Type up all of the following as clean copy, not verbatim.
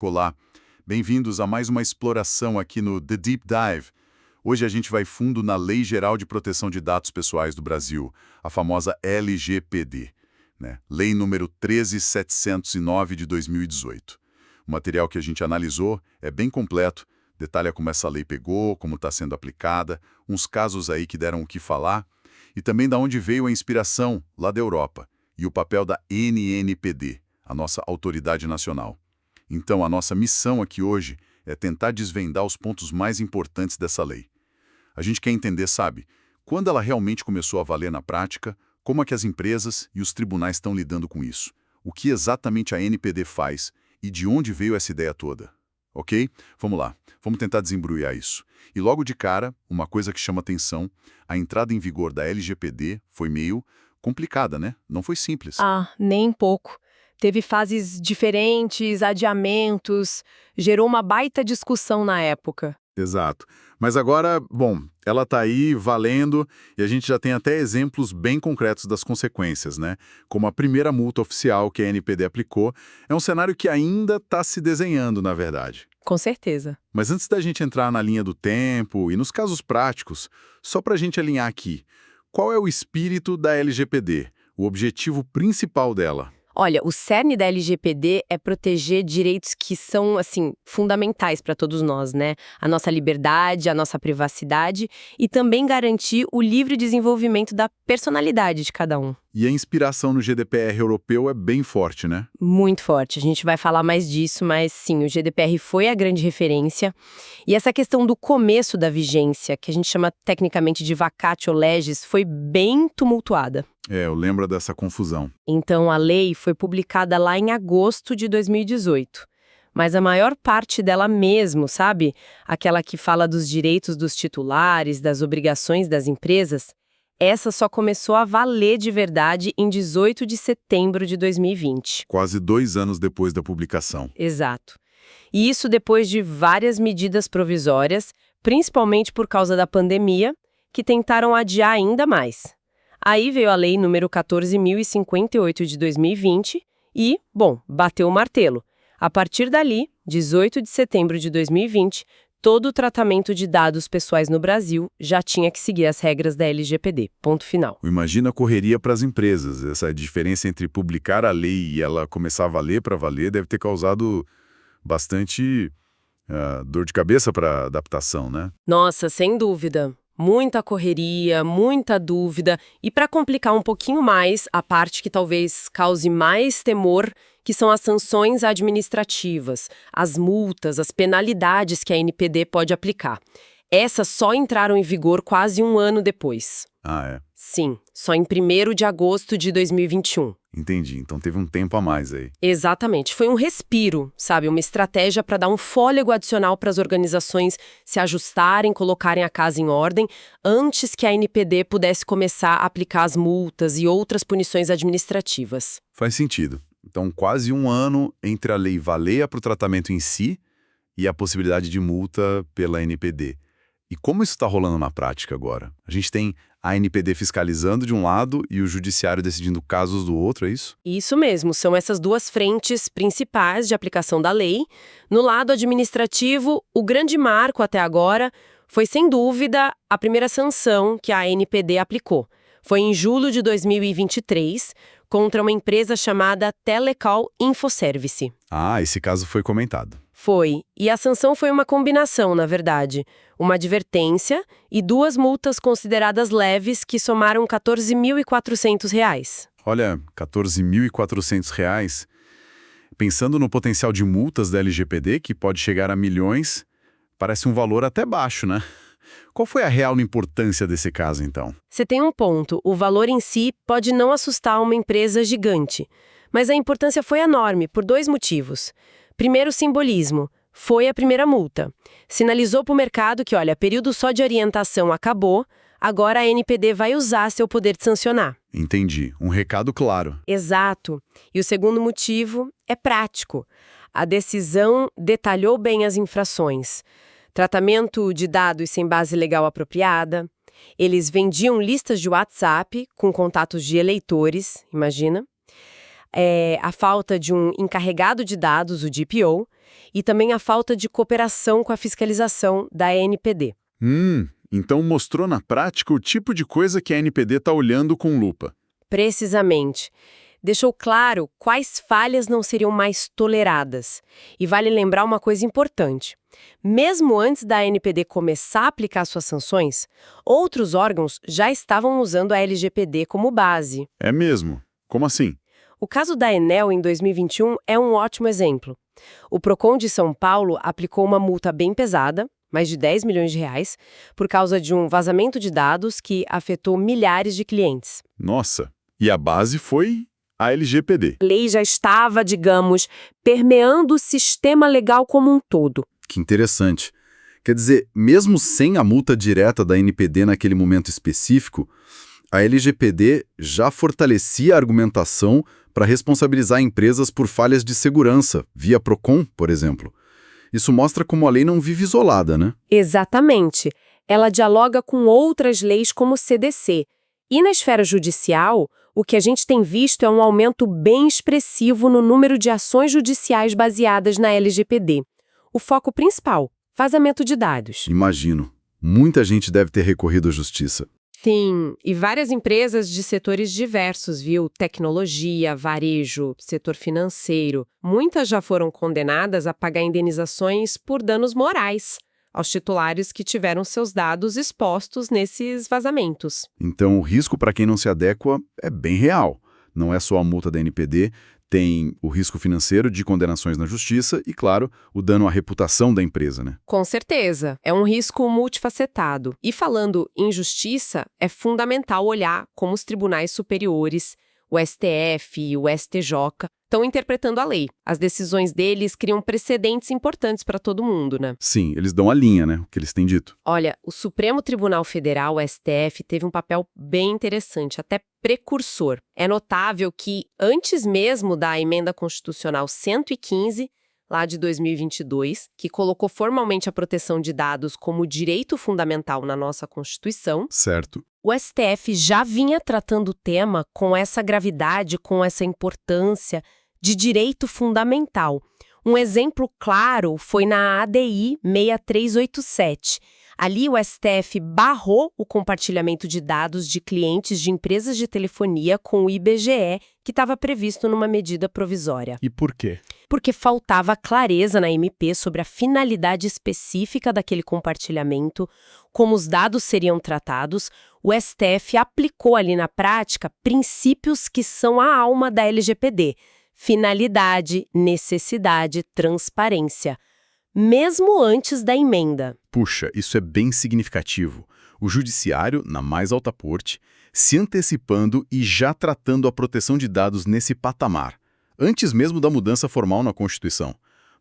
Olá, bem-vindos a mais uma exploração aqui no The Deep Dive. Hoje a gente vai fundo na Lei Geral de Proteção de Dados Pessoais do Brasil, a famosa LGPD, né? Lei número 13.709 de 2018. O material que a gente analisou é bem completo, detalha como essa lei pegou, como está sendo aplicada, uns casos aí que deram o que falar, e também da onde veio a inspiração, lá da Europa, e o papel da NNPD, a nossa autoridade nacional. Então, a nossa missão aqui hoje é tentar desvendar os pontos mais importantes dessa lei. A gente quer entender, sabe, quando ela realmente começou a valer na prática, como é que as empresas e os tribunais estão lidando com isso, o que exatamente a NPD faz e de onde veio essa ideia toda. Ok? Vamos lá, vamos tentar desembrulhar isso. E logo de cara, uma coisa que chama atenção, a entrada em vigor da LGPD foi meio complicada, né? Não foi simples. Ah, nem pouco. Teve fases diferentes, adiamentos, gerou uma baita discussão na época. Exato. Mas agora, bom, ela está aí valendo e a gente já tem até exemplos bem concretos das consequências, né? Como a primeira multa oficial que a NPD aplicou, é um cenário que ainda está se desenhando, na verdade. Com certeza. Mas antes da gente entrar na linha do tempo e nos casos práticos, só para a gente alinhar aqui, qual é o espírito da LGPD, o objetivo principal dela? Olha, o cerne da LGPD é proteger direitos que são, assim, fundamentais para todos nós, né? A nossa liberdade, a nossa privacidade e também garantir o livre desenvolvimento da personalidade de cada um. E a inspiração no GDPR europeu é bem forte, né? Muito forte. A gente vai falar mais disso, mas sim, o GDPR foi a grande referência. E essa questão do começo da vigência, que a gente chama tecnicamente de vacatio legis, foi bem tumultuada. Eu lembro dessa confusão. Então, a lei foi publicada lá em agosto de 2018. Mas a maior parte dela mesmo, sabe? Aquela que fala dos direitos dos titulares, das obrigações das empresas, essa só começou a valer de verdade em 18 de setembro de 2020. Quase 2 anos depois da publicação. Exato. E isso depois de várias medidas provisórias, principalmente por causa da pandemia, que tentaram adiar ainda mais. Aí veio a Lei número 14.058 de 2020 e, bom, bateu o martelo. A partir dali, 18 de setembro de 2020, todo o tratamento de dados pessoais no Brasil já tinha que seguir as regras da LGPD. Ponto final. Imagina a correria para as empresas. Essa diferença entre publicar a lei e ela começar a valer para valer deve ter causado bastante dor de cabeça para adaptação, né? Nossa, sem dúvida. Muita correria, muita dúvida. E para complicar um pouquinho mais, a parte que talvez cause mais temor, que são as sanções administrativas, as multas, as penalidades que a NPD pode aplicar. Essas só entraram em vigor quase um ano depois. Ah, é. Sim, só em 1º de agosto de 2021. Entendi. Então teve um tempo a mais aí. Exatamente. Foi um respiro, sabe? Uma estratégia para dar um fôlego adicional para as organizações se ajustarem, colocarem a casa em ordem, antes que a NPD pudesse começar a aplicar as multas e outras punições administrativas. Faz sentido. Então quase um ano entre a lei valer para o tratamento em si e a possibilidade de multa pela NPD. E como isso está rolando na prática agora? A gente tem a NPD fiscalizando de um lado e o judiciário decidindo casos do outro, é isso? Isso mesmo, são essas duas frentes principais de aplicação da lei. No lado administrativo, o grande marco até agora foi, sem dúvida, a primeira sanção que a ANPD aplicou. Foi em julho de 2023, contra uma empresa chamada Telecall Infoservice. Ah, esse caso foi comentado. Foi. E a sanção foi uma combinação, na verdade. Uma advertência e 2 multas consideradas leves que somaram R$ 14.400. Olha, R$ 14.400. Pensando no potencial de multas da LGPD, que pode chegar a milhões, parece um valor até baixo, né? Qual foi a real importância desse caso, então? Você tem um ponto. O valor em si pode não assustar uma empresa gigante. Mas a importância foi enorme, por 2 motivos. Primeiro, o simbolismo. Foi a primeira multa. Sinalizou para o mercado que, olha, período só de orientação acabou, agora a NPD vai usar seu poder de sancionar. Entendi. Um recado claro. Exato. E o segundo motivo é prático. A decisão detalhou bem as infrações. Tratamento de dados sem base legal apropriada. Eles vendiam listas de WhatsApp com contatos de eleitores, imagina. a falta de um encarregado de dados, o DPO, e também a falta de cooperação com a fiscalização da ANPD. Então mostrou na prática o tipo de coisa que a ANPD está olhando com lupa. Precisamente. Deixou claro quais falhas não seriam mais toleradas. E vale lembrar uma coisa importante. Mesmo antes da ANPD começar a aplicar suas sanções, outros órgãos já estavam usando a LGPD como base. É mesmo? Como assim? O caso da Enel em 2021 é um ótimo exemplo. O Procon de São Paulo aplicou uma multa bem pesada, mais de 10 milhões de reais, por causa de um vazamento de dados que afetou milhares de clientes. Nossa, e a base foi a LGPD. A lei já estava, digamos, permeando o sistema legal como um todo. Que interessante. Quer dizer, mesmo sem a multa direta da ANPD naquele momento específico, a LGPD já fortalecia a argumentação para responsabilizar empresas por falhas de segurança, via Procon, por exemplo. Isso mostra como a lei não vive isolada, né? Exatamente. Ela dialoga com outras leis como o CDC. E na esfera judicial, o que a gente tem visto é um aumento bem expressivo no número de ações judiciais baseadas na LGPD. O foco principal, vazamento de dados. Imagino. Muita gente deve ter recorrido à justiça. Sim, e várias empresas de setores diversos, viu? Tecnologia, varejo, setor financeiro. Muitas já foram condenadas a pagar indenizações por danos morais aos titulares que tiveram seus dados expostos nesses vazamentos. Então, o risco para quem não se adequa é bem real. Não é só a multa da ANPD, tem o risco financeiro de condenações na justiça e, claro, o dano à reputação da empresa, né? Com certeza. É um risco multifacetado. E falando em justiça, é fundamental olhar como os tribunais superiores, o STF e o STJ, estão interpretando a lei. As decisões deles criam precedentes importantes para todo mundo, né? Sim, eles dão a linha, né? O que eles têm dito. Olha, o Supremo Tribunal Federal, o STF, teve um papel bem interessante, até precursor. É notável que, antes mesmo da Emenda Constitucional 115, lá de 2022, que colocou formalmente a proteção de dados como direito fundamental na nossa Constituição, Certo. o STF já vinha tratando o tema com essa gravidade, com essa importância de direito fundamental. Um exemplo claro foi na ADI 6387. Ali o STF barrou o compartilhamento de dados de clientes de empresas de telefonia com o IBGE, que estava previsto numa medida provisória. E por quê? Porque faltava clareza na MP sobre a finalidade específica daquele compartilhamento, como os dados seriam tratados. O STF aplicou ali na prática princípios que são a alma da LGPD: finalidade, necessidade, transparência, mesmo antes da emenda. Puxa, isso é bem significativo. O judiciário, na mais alta corte, se antecipando e já tratando a proteção de dados nesse patamar, antes mesmo da mudança formal na Constituição.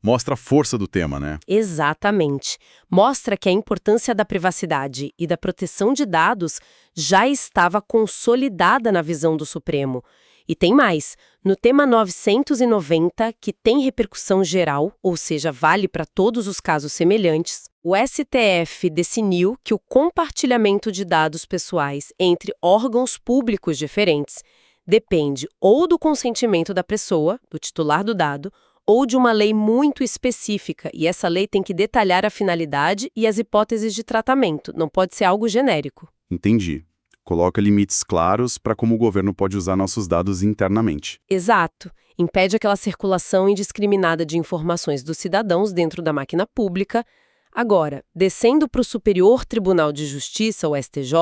Mostra a força do tema, né? Exatamente. Mostra que a importância da privacidade e da proteção de dados já estava consolidada na visão do Supremo. E tem mais. No tema 990, que tem repercussão geral, ou seja, vale para todos os casos semelhantes, o STF definiu que o compartilhamento de dados pessoais entre órgãos públicos diferentes depende ou do consentimento da pessoa, do titular do dado, ou de uma lei muito específica, e essa lei tem que detalhar a finalidade e as hipóteses de tratamento, não pode ser algo genérico. Entendi. Coloca limites claros para como o governo pode usar nossos dados internamente. Exato. Impede aquela circulação indiscriminada de informações dos cidadãos dentro da máquina pública. Agora, descendo para o Superior Tribunal de Justiça, o STJ,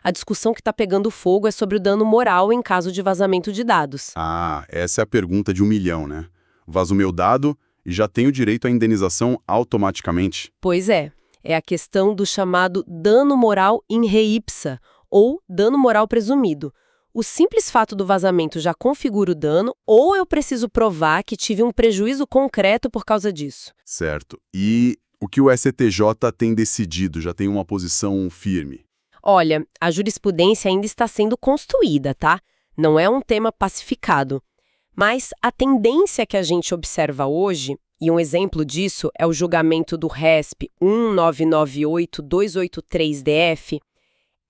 a discussão que está pegando fogo é sobre o dano moral em caso de vazamento de dados. Ah, essa é a pergunta de 1 milhão, né? Vazo meu dado e já tenho direito à indenização automaticamente. Pois é a questão do chamado dano moral in re ipsa, ou dano moral presumido. O simples fato do vazamento já configura o dano, ou eu preciso provar que tive um prejuízo concreto por causa disso. Certo. E o que o STJ tem decidido? Já tem uma posição firme? Olha, a jurisprudência ainda está sendo construída, tá? Não é um tema pacificado. Mas a tendência que a gente observa hoje, e um exemplo disso é o julgamento do RESP 1998283-DF,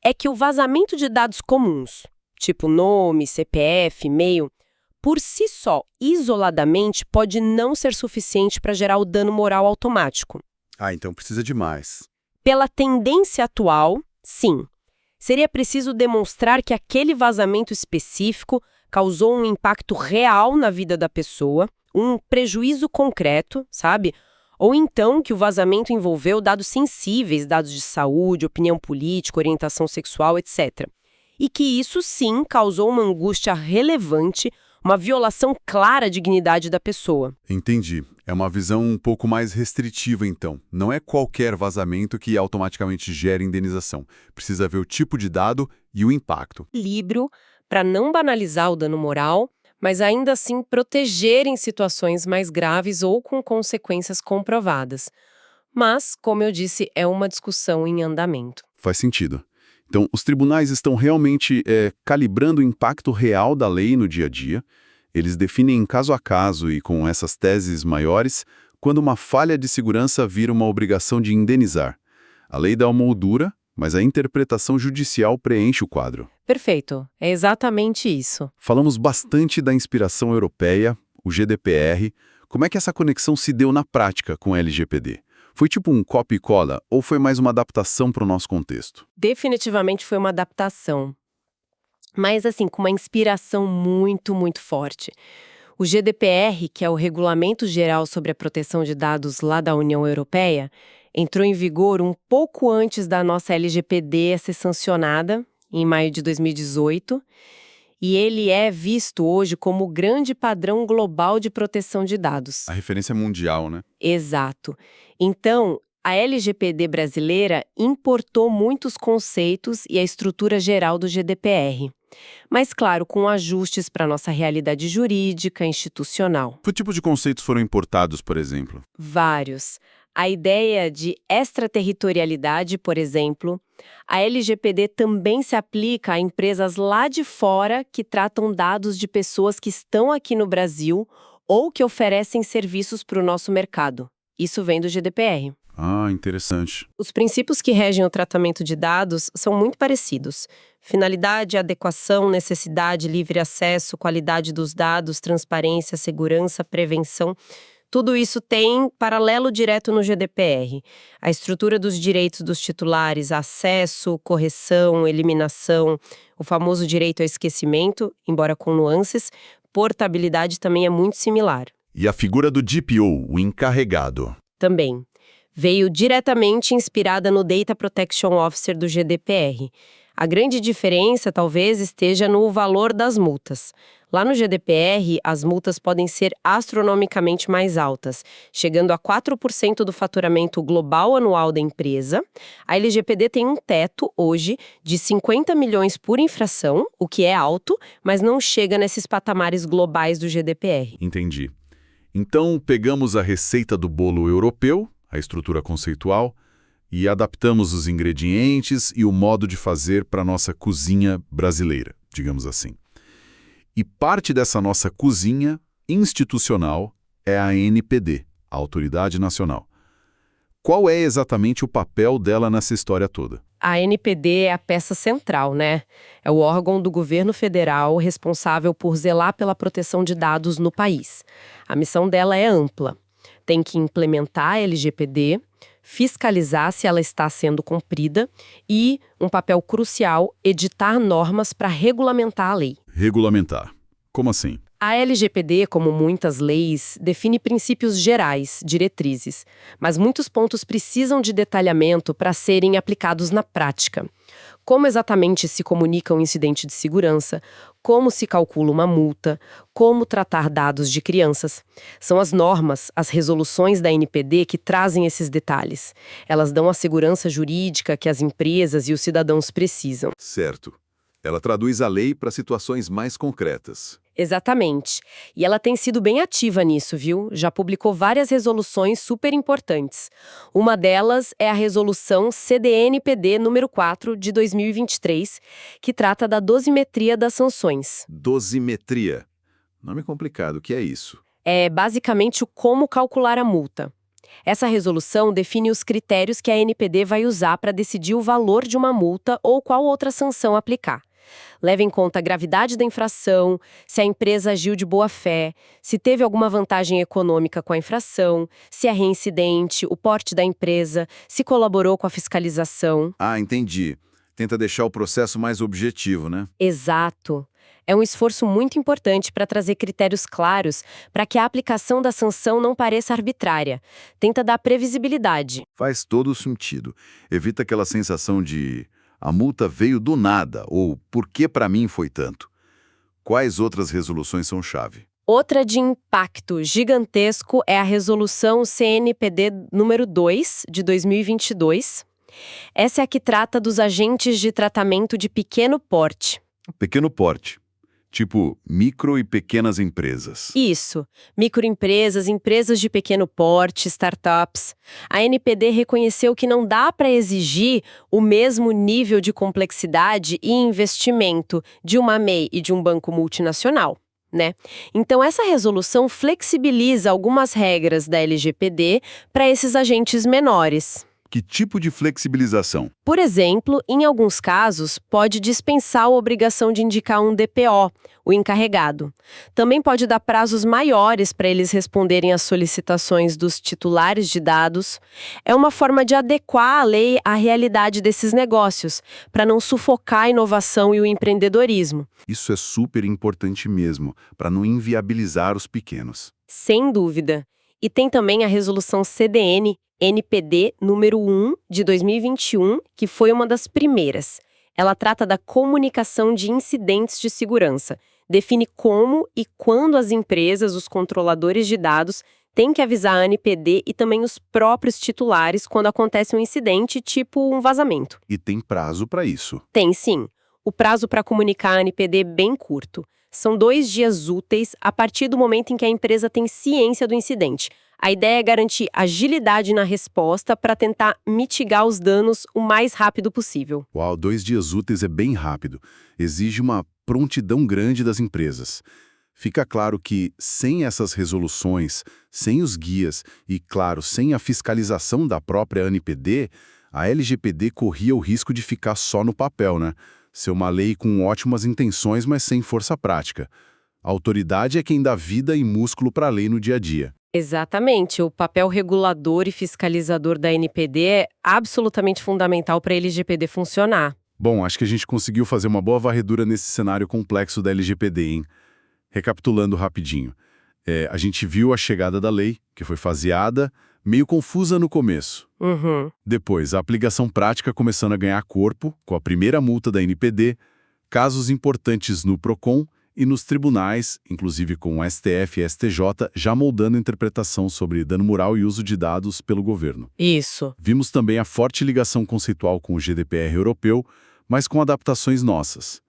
é que o vazamento de dados comuns, tipo nome, CPF, e-mail, por si só, isoladamente, pode não ser suficiente para gerar o dano moral automático. Ah, então precisa de mais. Pela tendência atual, sim. Seria preciso demonstrar que aquele vazamento específico causou um impacto real na vida da pessoa, um prejuízo concreto, sabe? Ou então que o vazamento envolveu dados sensíveis, dados de saúde, opinião política, orientação sexual, etc. E que isso sim causou uma angústia relevante, uma violação clara à dignidade da pessoa. Entendi. É uma visão um pouco mais restritiva, então. Não é qualquer vazamento que automaticamente gera indenização. Precisa ver o tipo de dado e o impacto. Equilíbrio para não banalizar o dano moral, mas ainda assim proteger em situações mais graves ou com consequências comprovadas. Mas, como eu disse, é uma discussão em andamento. Faz sentido. Então, os tribunais estão realmente calibrando o impacto real da lei no dia a dia. Eles definem caso a caso e com essas teses maiores quando uma falha de segurança vira uma obrigação de indenizar. A lei dá uma moldura, mas a interpretação judicial preenche o quadro. Perfeito. É exatamente isso. Falamos bastante da inspiração europeia, o GDPR. Como é que essa conexão se deu na prática com a LGPD? Foi tipo um copia e cola ou foi mais uma adaptação para o nosso contexto? Definitivamente foi uma adaptação. Mas, assim, com uma inspiração muito, muito forte. O GDPR, que é o Regulamento Geral sobre a Proteção de Dados lá da União Europeia, entrou em vigor um pouco antes da nossa LGPD ser sancionada, em maio de 2018, e ele é visto hoje como o grande padrão global de proteção de dados. A referência mundial, né? Exato. Então, a LGPD brasileira importou muitos conceitos e a estrutura geral do GDPR. Mas, claro, com ajustes para a nossa realidade jurídica, institucional. Que tipo de conceitos foram importados, por exemplo? Vários. A ideia de extraterritorialidade, por exemplo. A LGPD também se aplica a empresas lá de fora que tratam dados de pessoas que estão aqui no Brasil ou que oferecem serviços para o nosso mercado. Isso vem do GDPR. Ah, interessante. Os princípios que regem o tratamento de dados são muito parecidos. Finalidade, adequação, necessidade, livre acesso, qualidade dos dados, transparência, segurança, prevenção. Tudo isso tem paralelo direto no GDPR. A estrutura dos direitos dos titulares, acesso, correção, eliminação, o famoso direito ao esquecimento, embora com nuances, portabilidade também é muito similar. E a figura do DPO, o encarregado? Também. Veio diretamente inspirada no Data Protection Officer do GDPR. A grande diferença, talvez, esteja no valor das multas. Lá no GDPR, as multas podem ser astronomicamente mais altas, chegando a 4% do faturamento global anual da empresa. A LGPD tem um teto, hoje, de 50 milhões por infração, o que é alto, mas não chega nesses patamares globais do GDPR. Entendi. Então, pegamos a receita do bolo europeu, a estrutura conceitual, e adaptamos os ingredientes e o modo de fazer para a nossa cozinha brasileira, digamos assim. E parte dessa nossa cozinha institucional é a ANPD, a Autoridade Nacional. Qual é exatamente o papel dela nessa história toda? A ANPD é a peça central, né? É o órgão do governo federal responsável por zelar pela proteção de dados no país. A missão dela é ampla. Tem que implementar a LGPD, fiscalizar se ela está sendo cumprida e, um papel crucial, editar normas para regulamentar a lei. Regulamentar. Como assim? A LGPD, como muitas leis, define princípios gerais, diretrizes, mas muitos pontos precisam de detalhamento para serem aplicados na prática. Como exatamente se comunica um incidente de segurança, como se calcula uma multa, como tratar dados de crianças. São as normas, as resoluções da NPD que trazem esses detalhes. Elas dão a segurança jurídica que as empresas e os cidadãos precisam. Certo. Ela traduz a lei para situações mais concretas. Exatamente. E ela tem sido bem ativa nisso, viu? Já publicou várias resoluções super importantes. Uma delas é a resolução CDNPD número 4 de 2023, que trata da dosimetria das sanções. Dosimetria. Nome complicado, o que é isso? É basicamente o como calcular a multa. Essa resolução define os critérios que a ANPD vai usar para decidir o valor de uma multa ou qual outra sanção aplicar. Leva em conta a gravidade da infração, se a empresa agiu de boa fé, se teve alguma vantagem econômica com a infração, se é reincidente, o porte da empresa, se colaborou com a fiscalização. Ah, entendi. Tenta deixar o processo mais objetivo, né? Exato. É um esforço muito importante para trazer critérios claros para que a aplicação da sanção não pareça arbitrária. Tenta dar previsibilidade. Faz todo sentido. Evita aquela sensação de a multa veio do nada ou por que para mim foi tanto. Quais outras resoluções são chave? Outra de impacto gigantesco é a resolução CNPD número 2 de 2022. Essa é a que trata dos agentes de tratamento de pequeno porte. Pequeno porte. Tipo, micro e pequenas empresas. Isso. Microempresas, empresas de pequeno porte, startups. A NPD reconheceu que não dá para exigir o mesmo nível de complexidade e investimento de uma MEI e de um banco multinacional, né? Então, essa resolução flexibiliza algumas regras da LGPD para esses agentes menores. Que tipo de flexibilização? Por exemplo, em alguns casos, pode dispensar a obrigação de indicar um DPO, o encarregado. Também pode dar prazos maiores para eles responderem às solicitações dos titulares de dados. É uma forma de adequar a lei à realidade desses negócios, para não sufocar a inovação e o empreendedorismo. Isso é super importante mesmo, para não inviabilizar os pequenos. Sem dúvida. E tem também a resolução CDN, NPD número 1 de 2021, que foi uma das primeiras. Ela trata da comunicação de incidentes de segurança. Define como e quando as empresas, os controladores de dados, têm que avisar a ANPD e também os próprios titulares quando acontece um incidente, tipo um vazamento. E tem prazo para isso. Tem sim. O prazo para comunicar a ANPD é bem curto. São 2 dias úteis a partir do momento em que a empresa tem ciência do incidente. A ideia é garantir agilidade na resposta para tentar mitigar os danos o mais rápido possível. Uau, 2 dias úteis é bem rápido. Exige uma prontidão grande das empresas. Fica claro que, sem essas resoluções, sem os guias e, claro, sem a fiscalização da própria ANPD, a LGPD corria o risco de ficar só no papel, né? Ser uma lei com ótimas intenções, mas sem força prática. A autoridade é quem dá vida e músculo para a lei no dia a dia. Exatamente. O papel regulador e fiscalizador da ANPD é absolutamente fundamental para a LGPD funcionar. Bom, acho que a gente conseguiu fazer uma boa varredura nesse cenário complexo da LGPD, hein? Recapitulando rapidinho. A gente viu a chegada da lei, que foi faseada, meio confusa no começo. Depois, a aplicação prática começando a ganhar corpo, com a primeira multa da NPD, casos importantes no PROCON e nos tribunais, inclusive com o STF e STJ, já moldando a interpretação sobre dano moral e uso de dados pelo governo. Isso. Vimos também a forte ligação conceitual com o GDPR europeu, mas com adaptações nossas.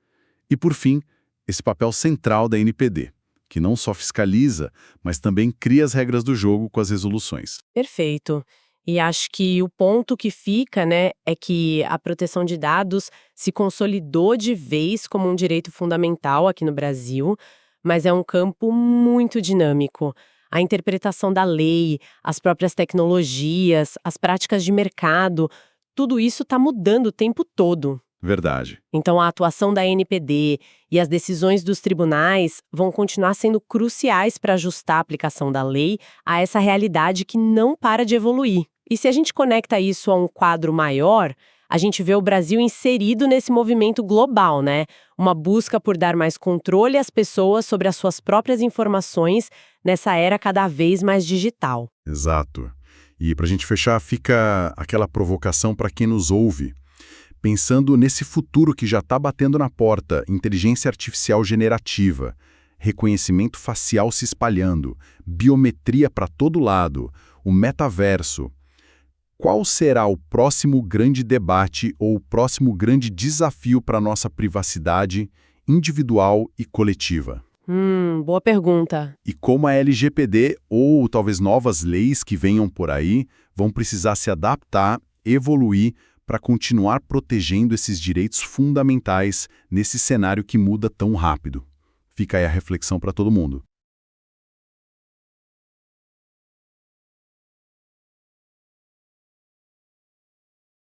E, por fim, esse papel central da NPD, que não só fiscaliza, mas também cria as regras do jogo com as resoluções. Perfeito. E acho que o ponto que fica, né, é que a proteção de dados se consolidou de vez como um direito fundamental aqui no Brasil, mas é um campo muito dinâmico. A interpretação da lei, as próprias tecnologias, as práticas de mercado, tudo isso está mudando o tempo todo. Verdade. Então, a atuação da NPD e as decisões dos tribunais vão continuar sendo cruciais para ajustar a aplicação da lei a essa realidade que não para de evoluir. E se a gente conecta isso a um quadro maior, a gente vê o Brasil inserido nesse movimento global, né? Uma busca por dar mais controle às pessoas sobre as suas próprias informações nessa era cada vez mais digital. Exato. E para a gente fechar, fica aquela provocação para quem nos ouve. Pensando nesse futuro que já está batendo na porta, inteligência artificial generativa, reconhecimento facial se espalhando, biometria para todo lado, o metaverso. Qual será o próximo grande debate ou o próximo grande desafio para a nossa privacidade individual e coletiva? Boa pergunta. E como a LGPD ou talvez novas leis que venham por aí vão precisar se adaptar, evoluir para continuar protegendo esses direitos fundamentais nesse cenário que muda tão rápido? Fica aí a reflexão para todo mundo.